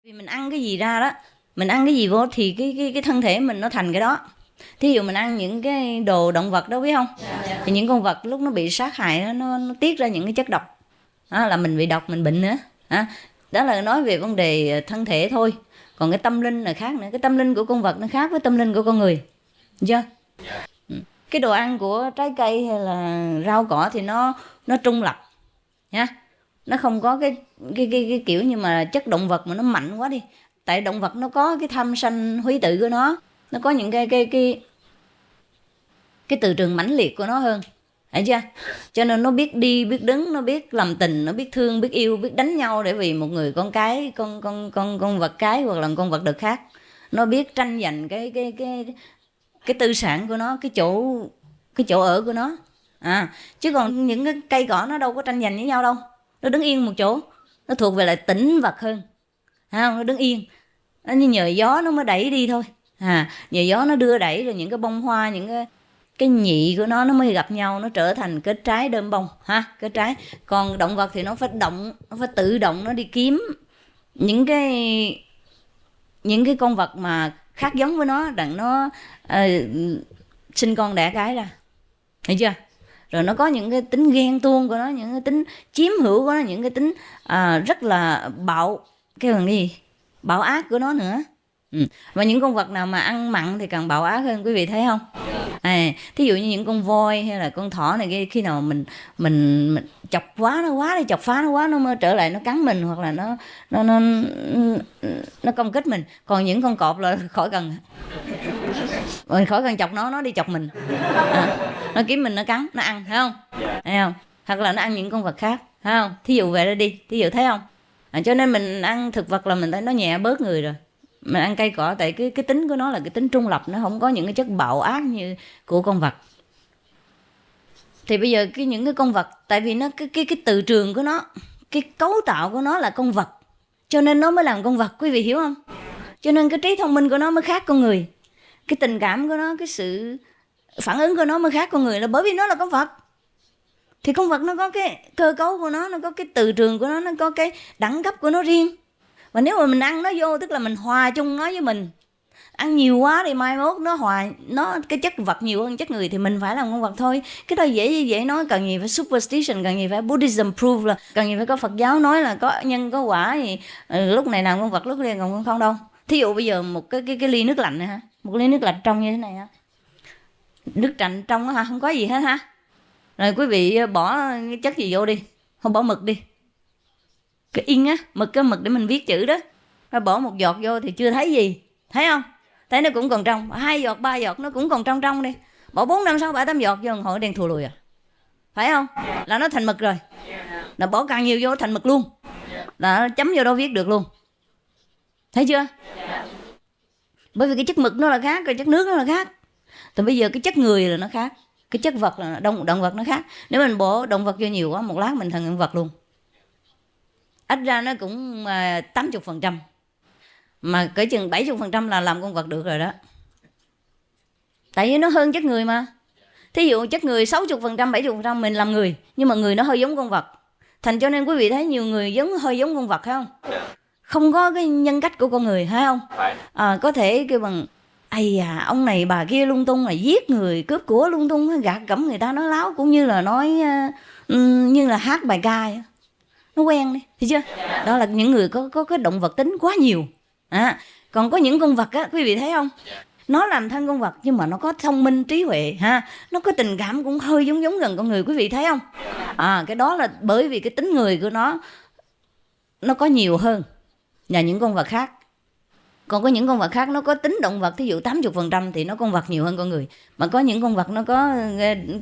Vì mình ăn cái gì ra đó, mình ăn cái gì vô thì cái thân thể mình nó thành cái đó. Thí dụ mình ăn những cái đồ động vật đó biết không? Thì những con vật lúc nó bị sát hại nó tiết ra những cái chất độc. Đó, là mình bị độc, mình bệnh nữa. Đó là nói về vấn đề thân thể thôi. Còn cái tâm linh là khác nữa. Cái tâm linh của con vật nó khác với tâm linh của con người. Được chưa? Cái đồ ăn của trái cây hay là rau cỏ thì nó trung lập nha. Nó không có cái kiểu như mà chất động vật mà nó mạnh quá đi. Tại động vật nó có cái tham sân húy tử của nó có những cái từ trường mãnh liệt của nó hơn, hiểu chưa? Cho nên nó biết đi biết đứng, nó biết làm tình, nó biết thương biết yêu, biết đánh nhau để vì một người con cái, con vật cái hoặc là con vật đực khác. Nó biết tranh giành cái tư sản của nó, cái chỗ ở của nó. Chứ còn những cái cây cỏ nó đâu có tranh giành với nhau đâu, nó đứng yên một chỗ, nó thuộc về lại tĩnh vật hơn, không? Nó đứng yên, nó nhờ gió nó mới đẩy đi thôi. Nhờ gió nó đưa đẩy rồi những cái bông hoa, những cái nhị của nó mới gặp nhau, nó trở thành kết trái đơm bông, kết trái. Còn động vật thì nó phải động, nó phải tự động nó đi kiếm những cái con vật mà khác giống với nó, đặng nó sinh con đẻ cái ra, hiểu chưa? Rồi nó có những cái tính ghen tuông của nó, những cái tính chiếm hữu của nó, những cái tính rất là bạo ác của nó nữa. Và những con vật nào mà ăn mặn thì càng bạo ác hơn, quý vị thấy không? Thí dụ như những con voi hay là con thỏ này, khi nào mình chọc quá đi, chọc phá nó quá, nó mới trở lại nó cắn mình hoặc là nó công kích mình. Còn những con cọp là khỏi cần chọc nó đi chọc mình. Nó kiếm mình, nó cắn, nó ăn, thấy không? Thấy không? Hoặc là nó ăn những con vật khác, thấy không? Thí dụ vậy đó đi, thí dụ thấy không? Cho nên mình ăn thực vật là mình thấy nó nhẹ bớt người rồi. Mình ăn cây cỏ tại cái tính của nó là cái tính trung lập, nó không có những cái chất bạo ác như của con vật. Thì bây giờ những cái con vật, tại vì nó cái từ trường của nó, cái cấu tạo của nó là con vật, cho nên nó mới làm con vật, quý vị hiểu không? Cho nên cái trí thông minh của nó mới khác con người, cái tình cảm của nó, cái sự phản ứng của nó mới khác con người, là bởi vì nó là con vật. Thì con vật nó có cái cơ cấu của nó có cái từ trường của nó có cái đẳng cấp của nó riêng. Và nếu mà mình ăn nó vô, tức là mình hòa chung nó với mình. Ăn nhiều quá thì mai mốt nó cái chất vật nhiều hơn chất người thì mình phải làm con vật thôi. Cái đó dễ nói, cần gì phải superstition, cần gì phải Buddhism proof, là cần gì phải có Phật giáo nói là có nhân có quả thì lúc này làm con vật, lúc này còn không đâu. Thí dụ bây giờ một cái ly nước lạnh này ha, một ly nước lạnh trong như thế này ha, nước lạnh trong đó, không có gì hết ha. Rồi quý vị bỏ cái chất gì vô đi, không bỏ mực đi, cái in á, cái mực để mình viết chữ đó, rồi bỏ một giọt vô thì chưa thấy gì, thấy không? Thấy nó cũng còn trong, 2 giọt 3 giọt nó cũng còn trong đi, bỏ 4 5 6 7 8 giọt vô hội đen thù lùi phải không? Là nó thành mực rồi. Là bỏ càng nhiều vô thành mực luôn, là nó chấm vô đâu viết được luôn, thấy chưa? Bởi vì cái chất mực nó là khác, cái chất nước nó là khác. Thì bây giờ cái chất người là nó khác, cái chất vật là động vật nó khác. Nếu mình bỏ động vật vô nhiều quá, một lát mình thành con vật luôn. Ít ra nó cũng 80%, mà cỡ chừng 70% là làm con vật được rồi đó. Tại vì nó hơn chất người mà. Thí dụ chất người 60%, 70% mình làm người, nhưng mà người nó hơi giống con vật. Thành cho nên quý vị thấy nhiều người hơi giống con vật, phải không? Không có cái nhân cách của con người, phải không? Có thể kêu bằng ông này bà kia lung tung, là giết người, cướp của lung tung, gạt gẫm người ta, nói láo, cũng như là nói như là hát bài ca vậy. Nó quen đi, thấy chưa? Đó là những người có cái động vật tính quá nhiều. Còn có những con vật á, quý vị thấy không? Nó làm thân con vật nhưng mà nó có thông minh trí huệ ha, nó có tình cảm cũng hơi giống gần con người, quý vị thấy không? Cái đó là bởi vì cái tính người của nó có nhiều hơn là những con vật khác. Còn có những con vật khác nó có tính động vật, thí dụ 80% thì nó con vật nhiều hơn con người. Mà có những con vật nó có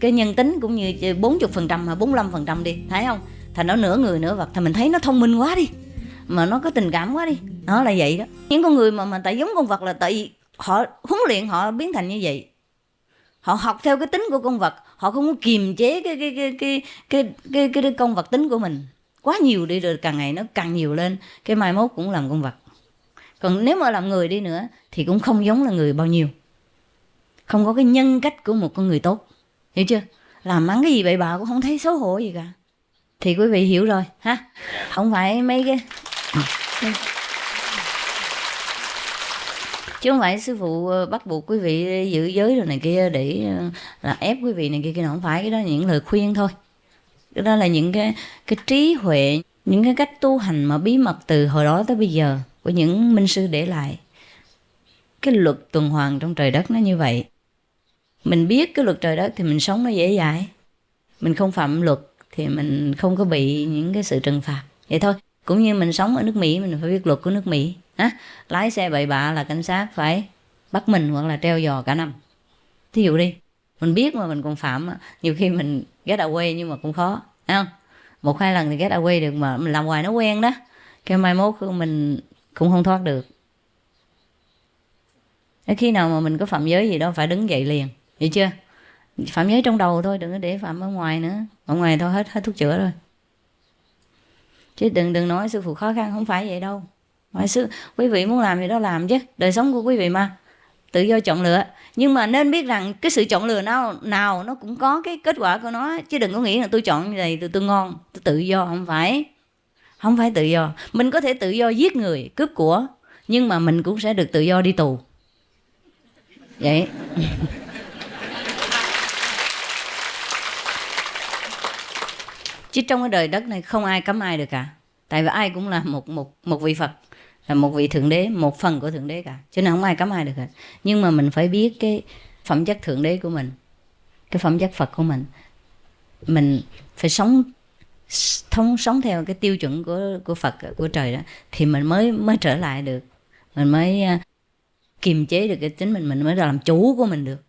cái nhân tính cũng như 40% hay 45% đi, thấy không? Thành nó nửa người nửa vật, thì mình thấy nó thông minh quá đi, mà nó có tình cảm quá đi. Nó là vậy đó. Những con người mà tại giống con vật là tại vì họ huấn luyện họ biến thành như vậy. Họ học theo cái tính của con vật, họ không có kiềm chế cái con vật tính của mình quá nhiều đi, rồi càng ngày nó càng nhiều lên, cái mai mốt cũng làm con vật. Còn nếu mà làm người đi nữa thì cũng không giống là người bao nhiêu, không có cái nhân cách của một con người tốt, hiểu chưa? Làm mắng cái gì bậy bạ cũng không thấy xấu hổ gì cả. Thì quý vị hiểu rồi ha, không phải mấy cái Chứ không phải sư phụ bắt buộc quý vị giữ giới rồi này kia để là ép quý vị này kia, không phải. Cái đó là những lời khuyên thôi. Cái đó là những cái trí huệ, những cái cách tu hành mà bí mật từ hồi đó tới bây giờ của những minh sư để lại. Cái luật tuần hoàn trong trời đất nó như vậy. Mình biết cái luật trời đất thì mình sống nó dễ dãi. Mình không phạm luật thì mình không có bị những cái sự trừng phạt. Vậy thôi. Cũng như mình sống ở nước Mỹ, mình phải biết luật của nước Mỹ. Lái xe bậy bạ là cảnh sát phải bắt mình hoặc là treo giò cả năm. Thí dụ đi, mình biết mà mình còn phạm, nhiều khi mình get away nhưng mà cũng khó, thấy không? 1-2 lần thì get away được, mà mình làm hoài nó quen đó, cái mai mốt mình cũng không thoát được. Khi nào mà mình có phạm giới gì đó phải đứng dậy liền, hiểu chưa? Phạm giới trong đầu thôi, đừng có để phạm ở ngoài nữa. Ở ngoài thôi hết thuốc chữa rồi. Chứ đừng nói sư phụ khó khăn, không phải vậy đâu. Quý vị muốn làm gì đó làm chứ, đời sống của quý vị mà, tự do chọn lựa. Nhưng mà nên biết rằng cái sự chọn lựa nào nó cũng có cái kết quả của nó. Chứ đừng có nghĩ là tôi chọn như này tôi ngon, tôi tự do. Không phải tự do. Mình có thể tự do giết người, cướp của, nhưng mà mình cũng sẽ được tự do đi tù. Vậy chứ trong cái đời đất này không ai cấm ai được cả. Tại vì ai cũng là một vị Phật, là một vị Thượng Đế, một phần của Thượng Đế cả. Cho nên không ai cấm ai được hết. Nhưng mà mình phải biết cái phẩm chất Thượng Đế của mình, cái phẩm chất Phật của mình. Mình phải sống theo cái tiêu chuẩn của Phật, của trời đó, thì mình mới trở lại được. Mình mới kiềm chế được cái tính mình mới làm chủ của mình được.